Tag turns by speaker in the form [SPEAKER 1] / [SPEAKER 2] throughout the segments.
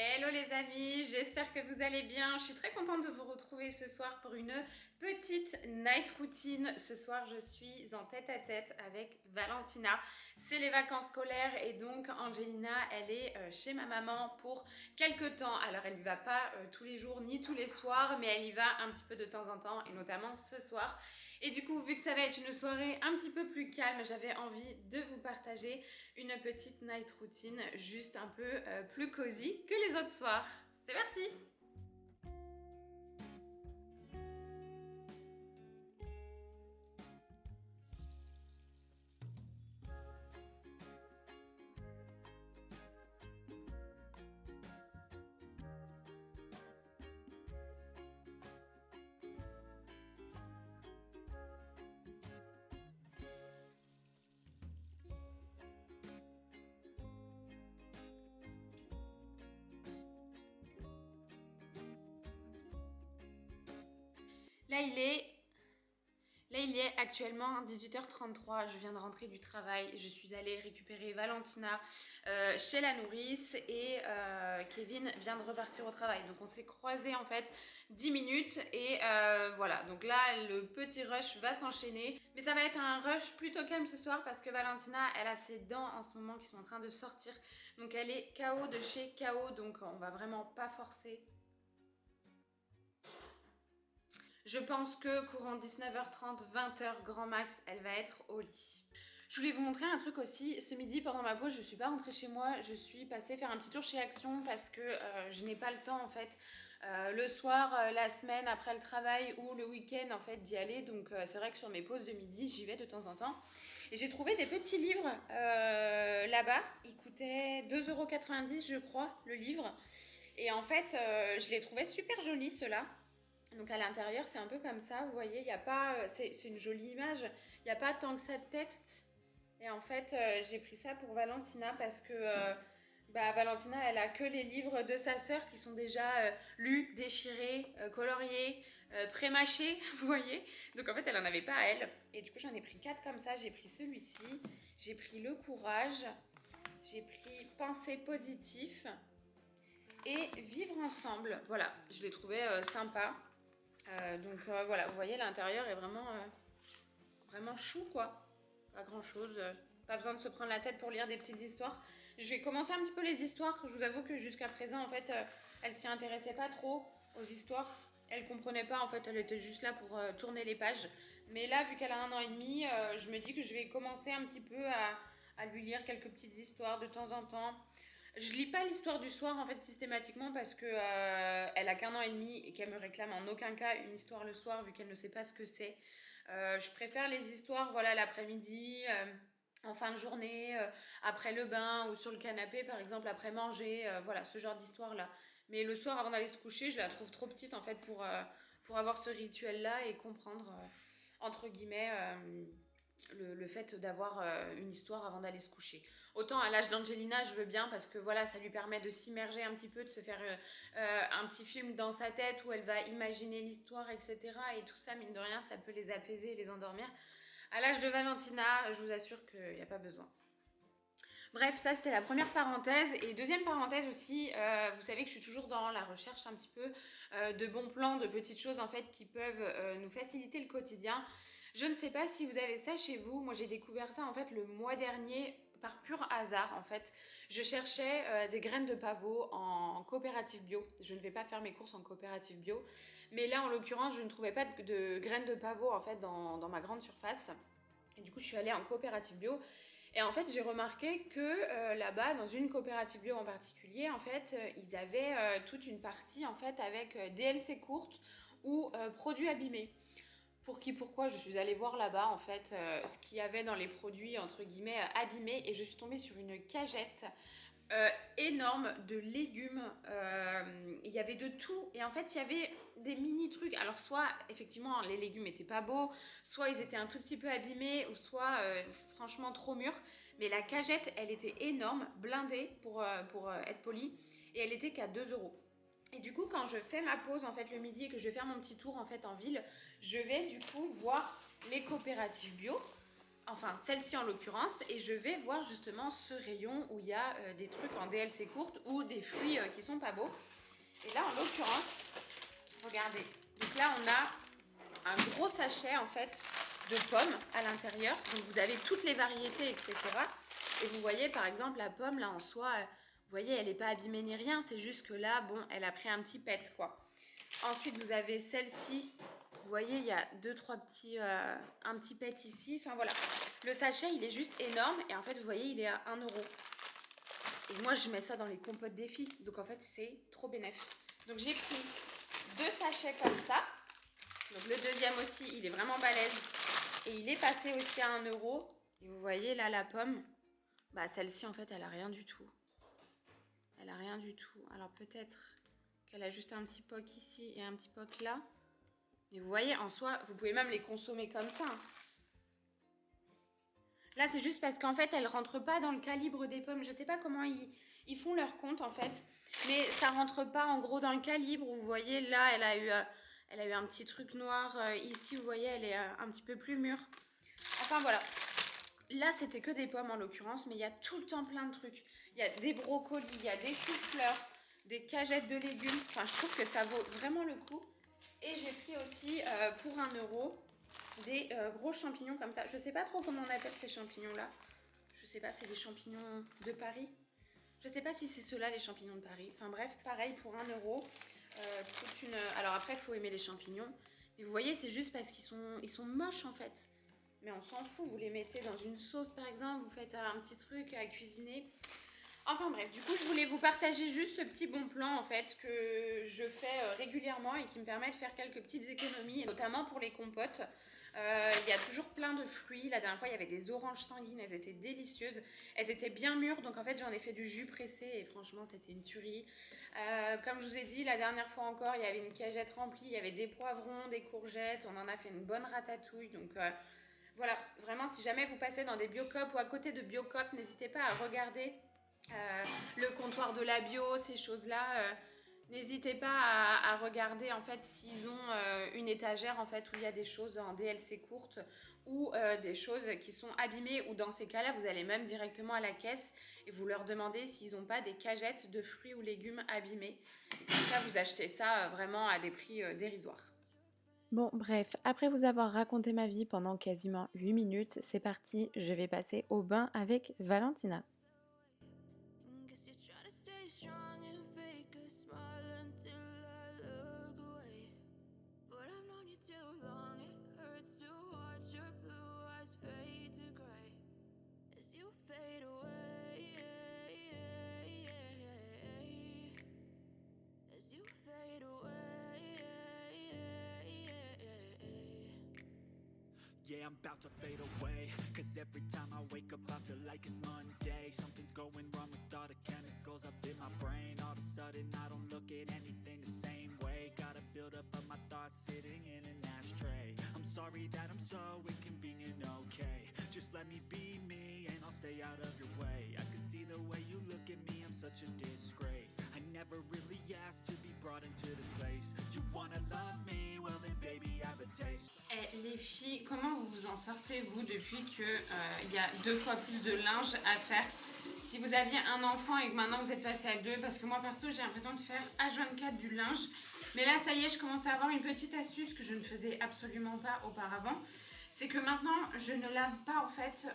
[SPEAKER 1] Hello les amis, j'espère que vous allez bien. Je suis très contente de vous retrouver ce soir pour une petite night routine. Ce soir, je suis en tête-à-tête avec Valentina. C'est les vacances scolaires et donc Angelina, elle est chez ma maman pour quelques temps. Alors, elle y va pas tous les jours ni tous les soirs, mais elle y va un petit peu de temps en temps et notamment ce soir. Et du coup, vu que ça va être une soirée un petit peu plus calme, j'avais envie de vous partager une petite night routine juste un peu plus cosy que les autres soirs. C'est parti! Là, il est actuellement 18h33. Je viens de rentrer du travail. Je suis allée récupérer Valentina chez la nourrice et Kevin vient de repartir au travail. Donc, on s'est croisés en fait 10 minutes et voilà. Donc là, le petit rush va s'enchaîner. Mais ça va être un rush plutôt calme ce soir parce que Valentina, elle a ses dents en ce moment qui sont en train de sortir. Donc, elle est KO de chez KO. Donc, on va vraiment pas forcer. Je pense que courant 19h30, 20h grand max, elle va être au lit. Je voulais vous montrer un truc aussi. Ce midi, pendant ma pause, je suis pas rentrée chez moi. Je suis passée faire un petit tour chez Action parce que je n'ai pas le temps en fait le soir, la semaine après le travail ou le week-end en fait d'y aller. Donc c'est vrai que sur mes pauses de midi, j'y vais de temps en temps. Et j'ai trouvé des petits livres là-bas. Ils coûtaient 2,90 € je crois le livre. Et en fait, je les trouvais super jolis ceux-là. Donc à l'intérieur, c'est un peu comme ça, vous voyez, il y a pas, c'est une jolie image, il n'y a pas tant que ça de texte. Et en fait, j'ai pris ça pour Valentina parce que Valentina, elle a que les livres de sa sœur qui sont déjà lus, déchirés, coloriés, pré-mâchés, vous voyez. Donc en fait, elle en avait pas à elle. Et du coup, j'en ai pris 4 comme ça. J'ai pris celui-ci, j'ai pris Le Courage, j'ai pris Pensée positif et Vivre ensemble. Voilà, je l'ai trouvé sympa. Voilà, vous voyez, l'intérieur est vraiment chou quoi. Pas grand chose, pas besoin de se prendre la tête pour lire des petites histoires. Je vais commencer un petit peu les histoires. Je vous avoue que jusqu'à présent, en fait, elle s'y intéressait pas trop aux histoires. Elle comprenait pas, en fait, elle était juste là pour tourner les pages. Mais là, vu qu'elle a 1 an et demi, je me dis que je vais commencer un petit peu à lui lire quelques petites histoires de temps en temps. Je lis pas l'histoire du soir en fait systématiquement parce que elle a qu'1 an et demi et qu'elle me réclame en aucun cas une histoire le soir vu qu'elle ne sait pas ce que c'est. Je préfère les histoires voilà l'après-midi, en fin de journée, après le bain ou sur le canapé par exemple après manger, voilà ce genre d'histoire là. Mais le soir avant d'aller se coucher, je la trouve trop petite en fait pour avoir ce rituel là et comprendre entre guillemets le fait d'avoir une histoire avant d'aller se coucher. Autant à l'âge d'Angelina, je veux bien parce que voilà, ça lui permet de s'immerger un petit peu, de se faire un petit film dans sa tête où elle va imaginer l'histoire, etc. Et tout ça, mine de rien, ça peut les apaiser et les endormir. À l'âge de Valentina, je vous assure qu'il n'y a pas besoin. Bref, ça c'était la première parenthèse. Et deuxième parenthèse aussi, vous savez que je suis toujours dans la recherche un petit peu de bons plans, de petites choses en fait qui peuvent nous faciliter le quotidien. Je ne sais pas si vous avez ça chez vous. Moi j'ai découvert ça en fait le mois dernier par pur hasard en fait. Je cherchais des graines de pavot en coopérative bio. Je ne vais pas faire mes courses en coopérative bio. Mais là en l'occurrence je ne trouvais pas de graines de pavot en fait dans ma grande surface. Et du coup je suis allée en coopérative bio. Et en fait, j'ai remarqué que là-bas, dans une coopérative bio en particulier, en fait, ils avaient toute une partie en fait avec DLC courtes ou produits abîmés. Pour qui, pourquoi, je suis allée voir là-bas en fait ce qu'il y avait dans les produits entre guillemets abîmés et je suis tombée sur une cagette énorme de légumes. Il y avait de tout et en fait il y avait des mini trucs. Alors soit effectivement les légumes étaient pas beaux, soit ils étaient un tout petit peu abîmés ou soit franchement trop mûrs. Mais la cagette elle était énorme, blindée pour être polie et elle était qu'à 2 €. Et du coup, quand je fais ma pause en fait le midi et que je vais faire mon petit tour en fait en ville, je vais du coup voir les coopératives bio enfin celle-ci en l'occurrence, et je vais voir justement ce rayon où il y a des trucs en DLC courte ou des fruits qui sont pas beaux. Et là en l'occurrence, regardez, donc là on a un gros sachet en fait de pommes à l'intérieur, donc vous avez toutes les variétés, etc. Et vous voyez par exemple la pomme là en soi, vous voyez elle n'est pas abîmée ni rien, c'est juste que là bon elle a pris un petit pet quoi. Ensuite vous avez celle-ci, vous voyez il y a un petit pet ici, enfin voilà. Le sachet il est juste énorme et en fait vous voyez il est à 1 euro. Et moi je mets ça dans les compotes des filles, donc en fait c'est trop bénéf. Donc j'ai pris 2 sachets comme ça. Donc le deuxième aussi, il est vraiment balèze. Et il est passé aussi à 1 euro. Et vous voyez là la pomme, bah celle-ci en fait elle a rien du tout. Elle a rien du tout. Alors peut-être qu'elle a juste un petit poc ici et un petit poc là. Mais vous voyez en soi, vous pouvez même les consommer comme ça. Là c'est juste parce qu'en fait elles rentrent pas dans le calibre des pommes. Je sais pas comment ils font leur compte en fait. Mais ça rentre pas en gros dans le calibre. Vous voyez là elle a eu un petit truc noir. Ici, vous voyez, elle est un petit peu plus mûre. Enfin, voilà. Là, c'était que des pommes en l'occurrence, mais il y a tout le temps plein de trucs. Il y a des brocolis, il y a des choux-fleurs, des cagettes de légumes. Enfin, je trouve que ça vaut vraiment le coup. Et j'ai pris aussi, pour 1 euro, des gros champignons comme ça. Je sais pas trop comment on appelle ces champignons-là. Je sais pas, c'est des champignons de Paris. Je sais pas si c'est ceux-là, les champignons de Paris. Enfin bref, pareil, pour 1 euro. Alors après, il faut aimer les champignons. Mais vous voyez, c'est juste parce qu'ils sont moches en fait. Mais on s'en fout, vous les mettez dans une sauce par exemple, vous faites un petit truc à cuisiner. Enfin bref, du coup, je voulais vous partager juste ce petit bon plan en fait que je fais régulièrement et qui me permet de faire quelques petites économies, notamment pour les compotes. Il y a toujours plein de fruits. La dernière fois, il y avait des oranges sanguines, elles étaient délicieuses. Elles étaient bien mûres, donc en fait, j'en ai fait du jus pressé et franchement, c'était une tuerie. Comme je vous ai dit, la dernière fois encore, il y avait une cagette remplie, il y avait des poivrons, des courgettes, on en a fait une bonne ratatouille. Donc voilà, vraiment, si jamais vous passez dans des Biocoop ou à côté de Biocoop, n'hésitez pas à regarder le comptoir de la bio, ces choses-là. N'hésitez pas à regarder en fait s'ils ont une étagère en fait où il y a des choses en DLC courte ou des choses qui sont abîmées, ou dans ces cas-là vous allez même directement à la caisse et vous leur demandez s'ils n'ont pas des cagettes de fruits ou légumes abîmés. Et comme ça vous achetez ça vraiment à des prix dérisoires.
[SPEAKER 2] Bon, bref, après vous avoir raconté ma vie pendant quasiment 8 minutes, c'est parti, je vais passer au bain avec Valentina.
[SPEAKER 3] Yeah, I'm about to fade away, cause every time I wake up I feel like it's Monday. Something's going wrong with all the chemicals up in my brain. All of a sudden I don't look at anything the same way. Gotta build up of my thoughts sitting in an ashtray. I'm sorry that I'm so inconvenient, okay. Just let me be me and I'll stay out of your way. I can see the way you look at me, I'm such a disgrace. I never really asked to be brought into this place. You wanna love me? Well then baby have a taste.
[SPEAKER 1] Et les filles, comment vous vous en sortez vous depuis que y a 2 fois plus de linge à faire? Si vous aviez un enfant et que maintenant vous êtes passé à 2, parce que moi perso j'ai l'impression de faire H24 du linge. Mais là ça y est, je commence à avoir une petite astuce que je ne faisais absolument pas auparavant. C'est que maintenant je ne lave pas en fait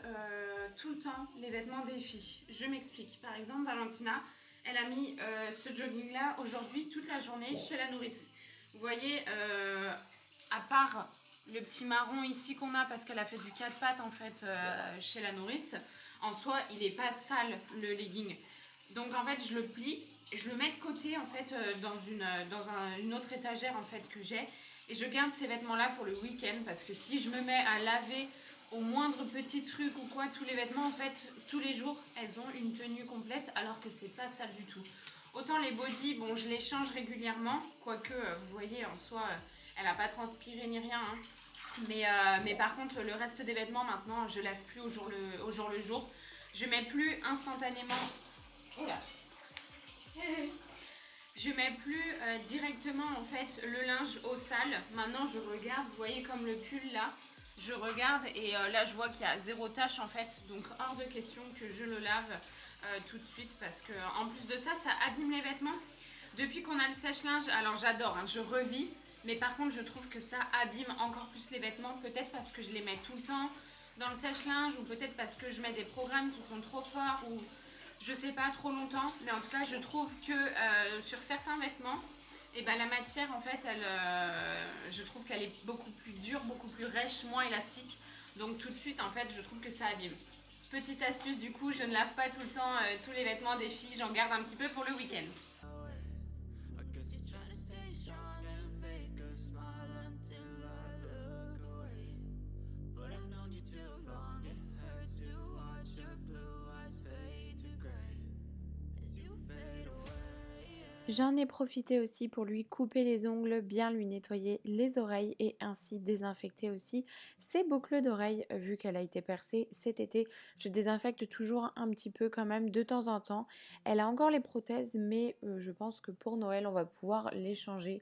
[SPEAKER 1] tout le temps les vêtements des filles. Je m'explique. Par exemple Valentina, elle a mis ce jogging là aujourd'hui toute la journée chez la nourrice. Vous voyez, à part le petit marron ici qu'on a parce qu'elle a fait du 4 pattes en fait chez la nourrice, en soi il est pas sale le legging. Donc en fait je le plie et je le mets de côté en fait dans une autre étagère en fait que j'ai, et je garde ces vêtements là pour le week-end, parce que si je me mets à laver au moindre petit truc ou quoi, tous les vêtements en fait tous les jours elles ont une tenue complète alors que c'est pas sale du tout. Autant les bodys, bon je les change régulièrement, quoique vous voyez en soi elle n'a pas transpiré ni rien, hein. Mais par contre le reste des vêtements maintenant je lave plus au jour le jour. Je mets plus instantanément. Oula. Je mets plus directement en fait le linge au sale. Maintenant je regarde, vous voyez comme le pull là. Je regarde et là je vois qu'il y a 0 tache en fait, donc hors de question que je le lave tout de suite parce que en plus de ça, ça abîme les vêtements. Depuis qu'on a le sèche-linge, alors j'adore, hein, je revis, mais par contre je trouve que ça abîme encore plus les vêtements, peut-être parce que je les mets tout le temps dans le sèche-linge ou peut-être parce que je mets des programmes qui sont trop forts ou je sais pas, trop longtemps, mais en tout cas je trouve que sur certains vêtements, et ben la matière en fait je trouve qu'elle est beaucoup plus dure, beaucoup plus rêche, moins élastique, donc tout de suite en fait je trouve que ça abîme. Petite astuce du coup, je ne lave pas tout le temps tous les vêtements des filles, j'en garde un petit peu pour le week-end.
[SPEAKER 3] I guess you're trying to stay strong and fake a smile until I look away. But I've known you too long, it hurts to watch your blue eyes fade to gray as you fade away.
[SPEAKER 2] J'en ai profité aussi pour lui couper les ongles, bien lui nettoyer les oreilles et ainsi désinfecter aussi ses boucles d'oreilles vu qu'elle a été percée cet été. Je désinfecte toujours un petit peu quand même de temps en temps. Elle a encore les prothèses mais je pense que pour Noël on va pouvoir les changer.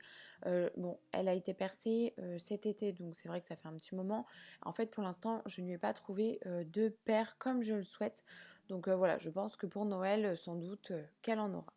[SPEAKER 2] Bon, elle a été percée cet été donc c'est vrai que ça fait un petit moment. En fait pour l'instant je ne lui ai pas trouvé de paire comme je le souhaite. Donc voilà, je pense que pour Noël sans doute qu'elle en aura.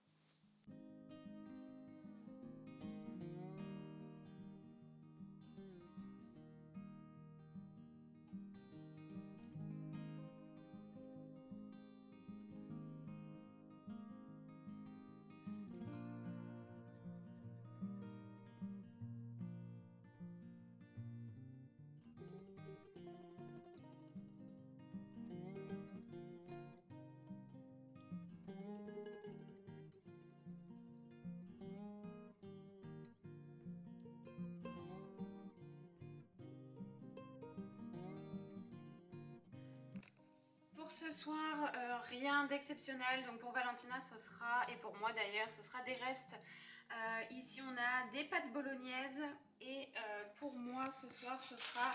[SPEAKER 1] Pour ce soir, rien d'exceptionnel. Donc pour Valentina, ce sera, et pour moi d'ailleurs, ce sera des restes. Ici, on a des pâtes bolognaises. Et pour moi, ce soir, ce sera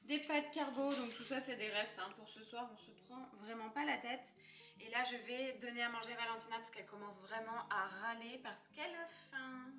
[SPEAKER 1] des pâtes carbo. Donc tout ça, c'est des restes. Hein. Pour ce soir, on se prend vraiment pas la tête. Et là, je vais donner à manger à Valentina parce qu'elle commence vraiment à râler parce qu'elle a faim.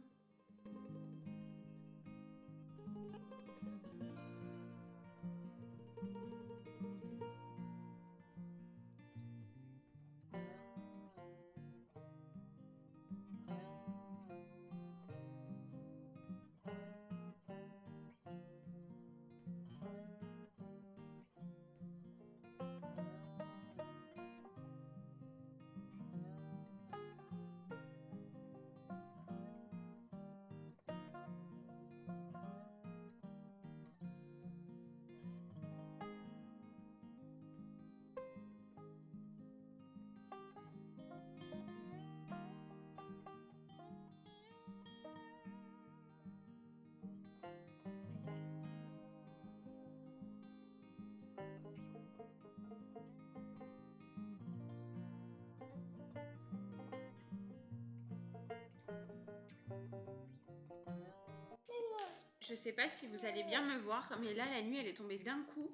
[SPEAKER 1] Je sais pas si vous allez bien me voir, mais là la nuit elle est tombée d'un coup.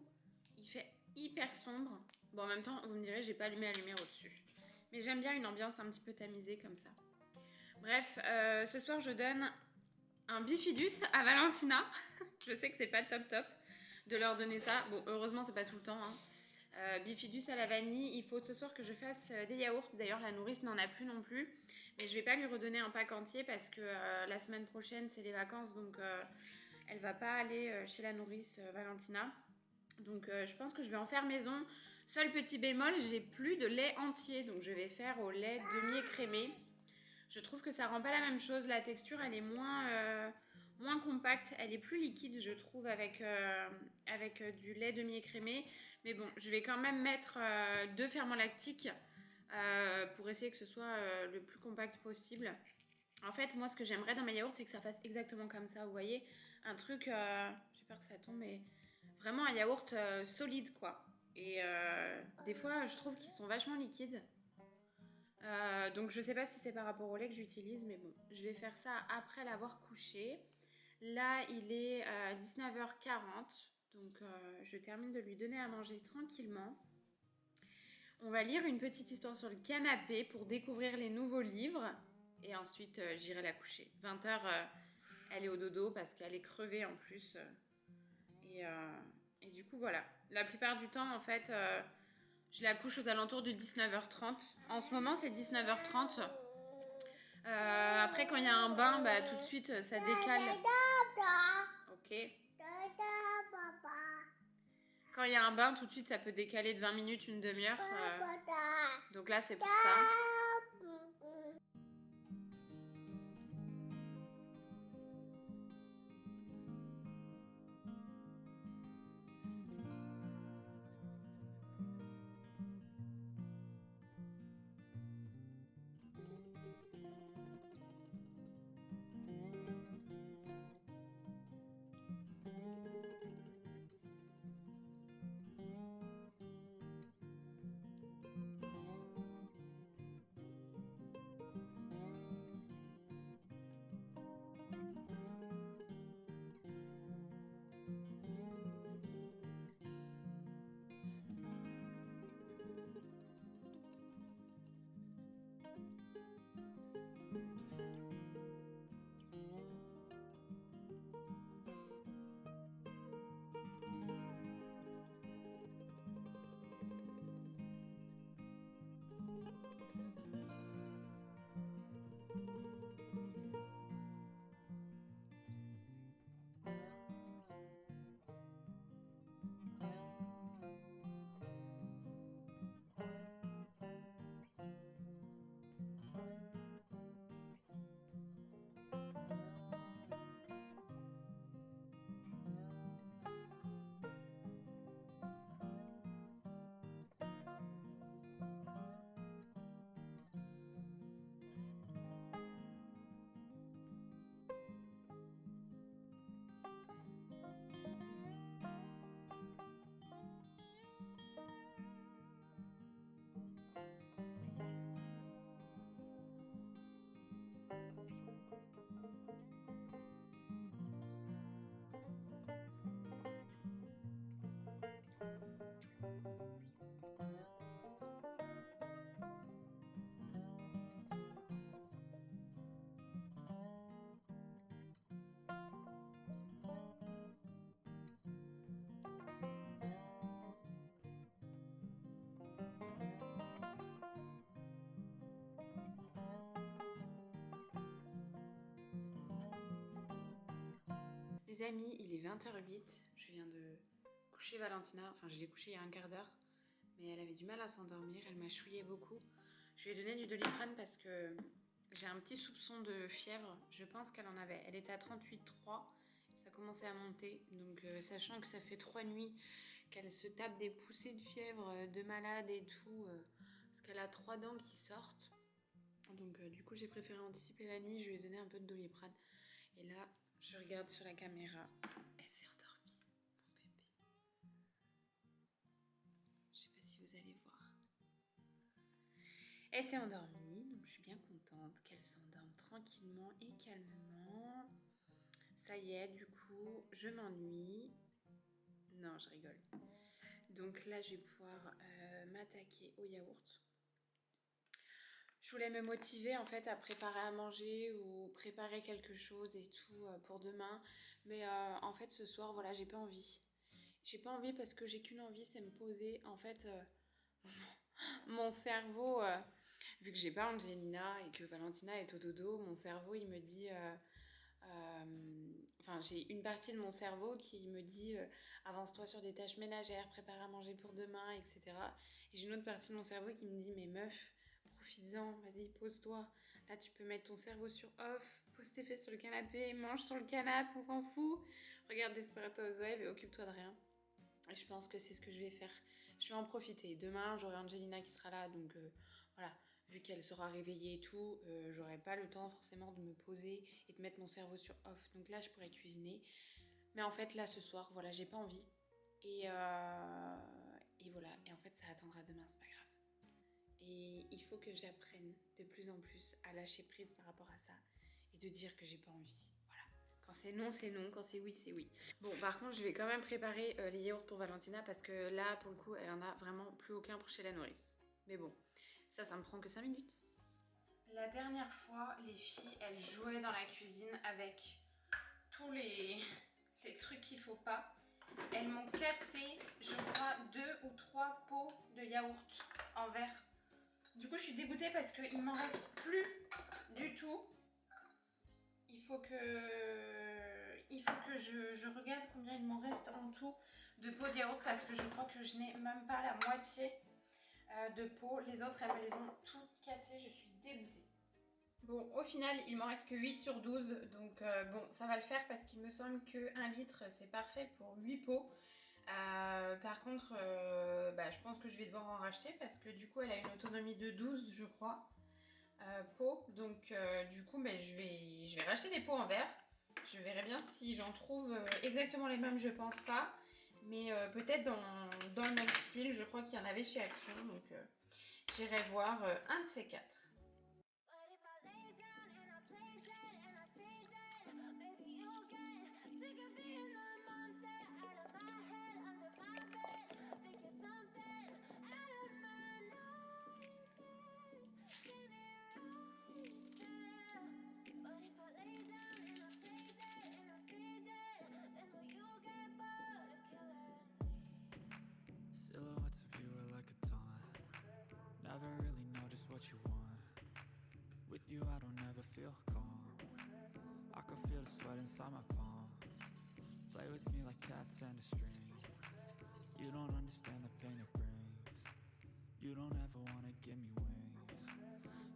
[SPEAKER 1] Il fait hyper sombre. Bon, en même temps, vous me direz, j'ai pas allumé la lumière au-dessus. Mais j'aime bien une ambiance un petit peu tamisée comme ça. Bref, ce soir je donne un bifidus à Valentina. Je sais que c'est pas top de leur donner ça. Bon, heureusement c'est pas tout le temps. Hein. Bifidus à la vanille. Il faut ce soir que je fasse des yaourts. D'ailleurs la nourrice n'en a plus non plus. Mais je vais pas lui redonner un pack entier parce que la semaine prochaine c'est les vacances. Donc elle va pas aller chez la nourrice Valentina. Donc je pense que je vais en faire maison. Seul petit bémol, j'ai plus de lait entier. Donc je vais faire au lait demi-écrémé. Je trouve que ça rend pas la même chose. La texture elle est moins compacte. Elle est plus liquide je trouve avec du lait demi-écrémé. Mais bon, je vais quand même mettre 2 ferments lactiques pour essayer que ce soit le plus compact possible. En fait, moi, ce que j'aimerais dans mes yaourts, c'est que ça fasse exactement comme ça. Vous voyez, un truc, j'ai peur que ça tombe, mais vraiment un yaourt solide, quoi. Et des fois, je trouve qu'ils sont vachement liquides. Donc, je sais pas si c'est par rapport au lait que j'utilise, mais bon, je vais faire ça après l'avoir couché. Là, il est 19h40. Donc je termine de lui donner à manger tranquillement. On va lire une petite histoire sur le canapé pour découvrir les nouveaux livres. Et ensuite j'irai la coucher. 20h, elle est au dodo parce qu'elle est crevée en plus. Et du coup, voilà. La plupart du temps, en fait, je la couche aux alentours de 19h30. En ce moment, c'est 19h30. Après, quand il y a un bain, bah, tout de suite, ça décale. Ok. Quand il y a un bain, tout de suite, ça peut décaler de 20 minutes, une demi-heure. Donc là, c'est pour ça. Les amis, il est 20h08. Je viens de coucher Valentina. Enfin, je l'ai couchée il y a un quart d'heure. Mais elle avait du mal à s'endormir. Elle m'a chouillé beaucoup. Je lui ai donné du Doliprane parce que j'ai un petit soupçon de fièvre. Je pense qu'elle en avait. Elle était à 38,3. Ça commençait à monter. Donc, sachant que ça fait 3 nuits qu'elle se tape des poussées de fièvre, de malade et tout. Parce qu'elle a 3 dents qui sortent. Donc, du coup, j'ai préféré anticiper la nuit. Je lui ai donné un peu de Doliprane. Et là, je regarde sur la caméra. Elle s'est endormie, mon bébé. Je sais pas si vous allez voir. Elle s'est endormie, donc je suis bien contente qu'elle s'endorme tranquillement et calmement. Ça y est, du coup, je m'ennuie. Non, je rigole. Donc là, je vais pouvoir m'attaquer au yaourt. Je voulais me motiver en fait à préparer à manger ou préparer quelque chose et tout pour demain. Mais en fait, ce soir, voilà, j'ai pas envie. J'ai pas envie parce que j'ai qu'une envie, c'est me poser. En fait, mon cerveau, vu que j'ai pas Angelina et que Valentina est au dodo, mon cerveau il me dit. Enfin, j'ai une partie de mon cerveau qui me dit avance-toi sur des tâches ménagères, prépare à manger pour demain, etc. Et j'ai une autre partie de mon cerveau qui me dit mais meuf, profites-en, vas-y, pose-toi. Là, tu peux mettre ton cerveau sur off, pose tes fesses sur le canapé, mange sur le canapé, on s'en fout. Regarde Desperate Housewives et occupe-toi de rien. Et je pense que c'est ce que je vais faire. Je vais en profiter. Demain, j'aurai Angelina qui sera là, donc voilà. Vu qu'elle sera réveillée et tout, j'aurai pas le temps forcément de me poser et de mettre mon cerveau sur off. Donc là, je pourrais cuisiner. Mais en fait, là, ce soir, voilà, j'ai pas envie. Et voilà. Et en fait, ça attendra demain, c'est pas grave. Et il faut que j'apprenne de plus en plus à lâcher prise par rapport à ça et de dire que j'ai pas envie. Voilà. Quand c'est non, c'est non. Quand c'est oui, c'est oui. Bon, par contre, je vais quand même préparer les yaourts pour Valentina parce que là, pour le coup, elle en a vraiment plus aucun pour chez la nourrice. Mais bon, ça me prend que 5 minutes. La dernière fois, les filles, elles jouaient dans la cuisine avec tous les trucs qu'il faut pas. elles m'ont cassé, je crois, 2 ou 3 pots de yaourt en verre. Du coup, je suis dégoûtée parce qu'il m'en reste plus du tout. Il faut que je regarde combien il m'en reste en tout de pots de yaourt parce que je crois que je n'ai même pas la moitié de pots. Les autres, elles me les ont toutes cassées. Je suis dégoûtée. Bon, au final, il m'en reste que 8 sur 12. Donc bon, ça va le faire parce qu'il me semble que 1 litre, c'est parfait pour 8 pots. Par contre, je pense que je vais devoir en racheter parce que du coup, elle a une autonomie de 12, je crois. Pots, donc du coup je vais racheter des pots en verre. Je verrai bien si j'en trouve exactement les mêmes, je pense pas, mais peut-être dans le même style. Je crois qu'il y en avait chez Action, donc j'irai voir un de ces 4.
[SPEAKER 3] Silhouettes of you are like a taunt. Never really know just what you want. With you I don't ever feel calm. I can feel the sweat inside my palm. Play with me like cats and a string. You don't understand the pain it brings. You don't ever wanna give me wings.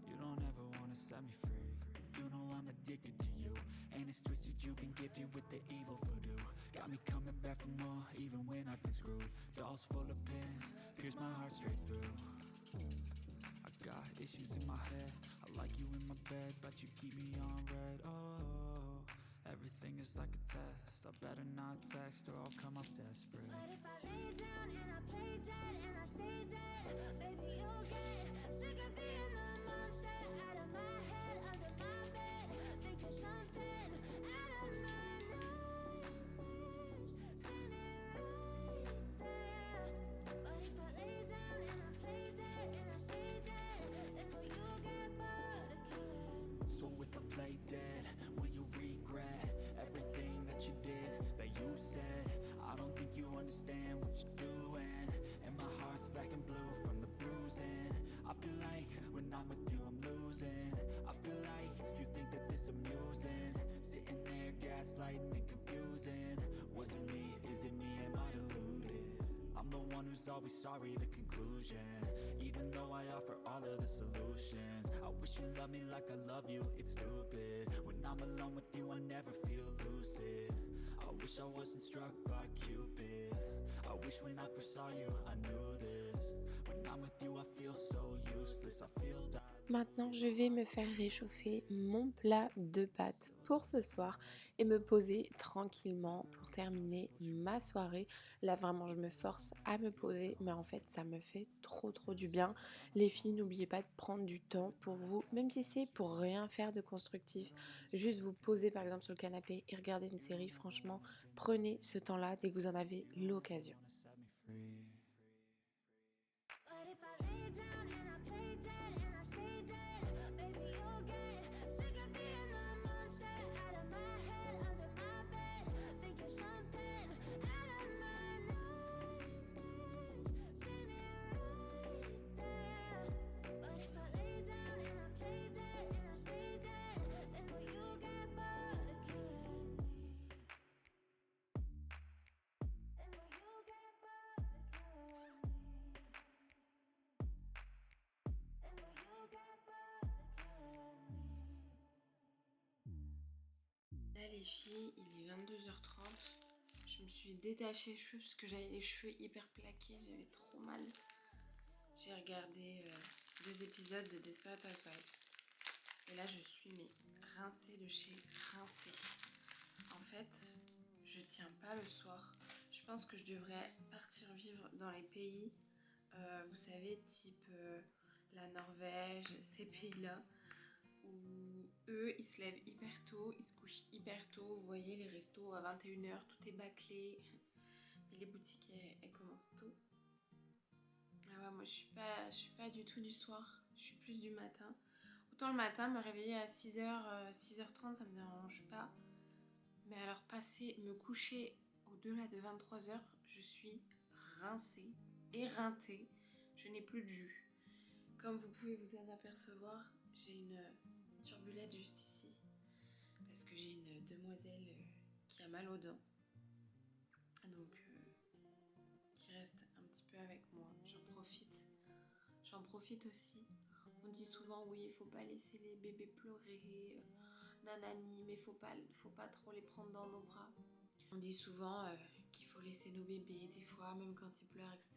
[SPEAKER 3] You don't ever wanna set me free. You know I'm addicted to you, and it's twisted. You've been gifted with the evil voodoo. Got me coming back for more, even when I've been screwed. Dolls full of pins, pierce my heart straight through. I got issues in my head. I like you in my bed, but you keep me on red. Oh, everything is like a test. I better not text or I'll come up desperate. But if I lay down and I play dead and I stay dead, baby you'll get sick of being the monster out of my head, under my bed, thinking something out of my nightmares, standing right there. But if I lay down and I play dead and I stay dead, then will you get bored of killing me? So if I play dead, will you regret everything that you did, that you said? I don't think you understand what you're doing, and my heart's black and blue from the bruising. I feel like when I'm with you I'm losing. I feel like you think that this amusing, sitting there gaslighting and confusing. Was it me? Is it me? Am I deluded? I'm the one who's always sorry, the conclusion. Even though I offer all of the solutions, I wish you loved me like I love you, it's stupid. When I'm alone with you I never feel lucid. I wish I wasn't struck by Cupid. I wish when I first saw you I knew this. When I'm with you I feel so useless. I feel
[SPEAKER 2] Maintenant, je vais me faire réchauffer mon plat de pâtes pour ce soir et me poser tranquillement pour terminer ma soirée. Là, vraiment, je me force à me poser, mais en fait, ça me fait trop du bien. Les filles, n'oubliez pas de prendre du temps pour vous, même si c'est pour rien faire de constructif. Juste vous poser, par exemple, sur le canapé et regarder une série. Franchement, prenez ce temps-là dès que vous en avez l'occasion.
[SPEAKER 3] But if I lay down and I play dead and I stay dead, baby you'll get sick of being the monster out of my head, under my bed, thinking something out of my nightmares, standing right there. But if I lay down and I play dead and I stay dead, then will you get bored of killing me? Then will you get bored of killing me?
[SPEAKER 1] Là les filles, il est 22h30. Je me suis détachée les cheveux parce que j'avais les cheveux hyper plaqués, j'avais trop mal. J'ai regardé 2 épisodes de Desperate Housewives. Et là je suis rincée de chez rincée. En fait, je tiens pas le soir. Je pense que je devrais partir vivre dans les pays, vous savez, type la Norvège, ces pays-là, où eux, ils se lèvent hyper tôt, ils se couchent hyper tôt. Vous voyez, les restos à 21h, tout est bâclé. Et les boutiques, elles commencent tôt. Ah ouais, moi, je suis pas du tout du soir. Je suis plus du matin. Autant le matin, me réveiller à 6h, 6h30, ça me dérange pas. Mais alors, me coucher au-delà de 23 heures, je suis rincée, éreintée, je n'ai plus de jus. Comme vous pouvez vous en apercevoir, j'ai une turbulette juste ici, parce que j'ai une demoiselle qui a mal aux dents, donc qui reste un petit peu avec moi. J'en profite aussi. On dit souvent oui, il faut pas laisser les bébés pleurer, nanani, mais faut pas trop les prendre dans nos bras. On dit souvent qu'il faut laisser nos bébés des fois, même quand ils pleurent, etc.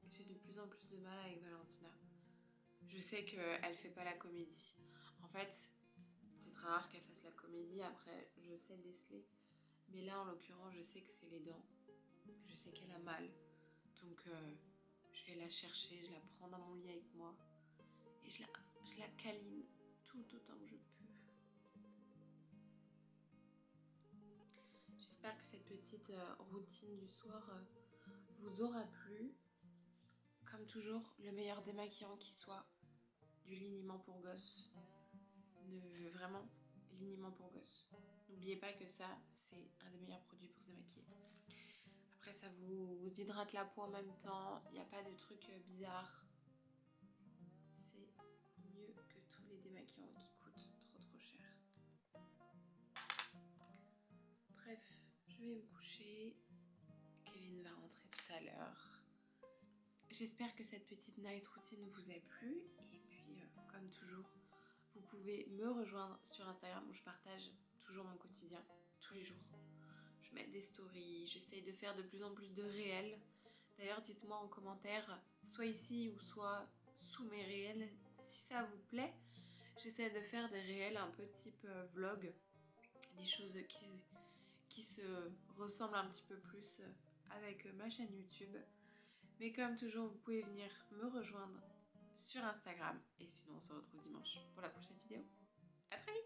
[SPEAKER 1] J'ai de plus en plus de mal avec Valentina. Je sais qu'elle fait pas la comédie. En fait, c'est très rare qu'elle fasse la comédie, après je sais déceler. Mais là en l'occurrence, je sais que c'est les dents. Je sais qu'elle a mal. Donc je vais la chercher, je la prends dans mon lit avec moi. Et je la câline tout autant que je peux. J'espère que cette petite routine du soir vous aura plu. Comme toujours, le meilleur démaquillant qui soit, du liniment pour gosse. Vraiment, liniment pour gosse. N'oubliez pas que ça, c'est un des meilleurs produits pour se démaquiller. Après, ça vous hydrate la peau en même temps. Il n'y a pas de trucs bizarres. C'est mieux que tous les démaquillants qui coûtent trop cher. Bref, je vais me coucher. Kevin va rentrer tout à l'heure. J'espère que cette petite night routine vous a plu. Et puis, comme toujours, vous pouvez me rejoindre sur Instagram où je partage toujours mon quotidien, tous les jours. Je mets des stories, j'essaye de faire de plus en plus de réels. D'ailleurs, dites-moi en commentaire, soit ici ou soit sous mes réels, si ça vous plaît. J'essaie de faire des réels un peu type vlog, des choses qui se ressemblent un petit peu plus avec ma chaîne YouTube. Mais comme toujours, vous pouvez venir me rejoindre sur Instagram. Et sinon, on se retrouve dimanche pour la prochaine vidéo. À très vite!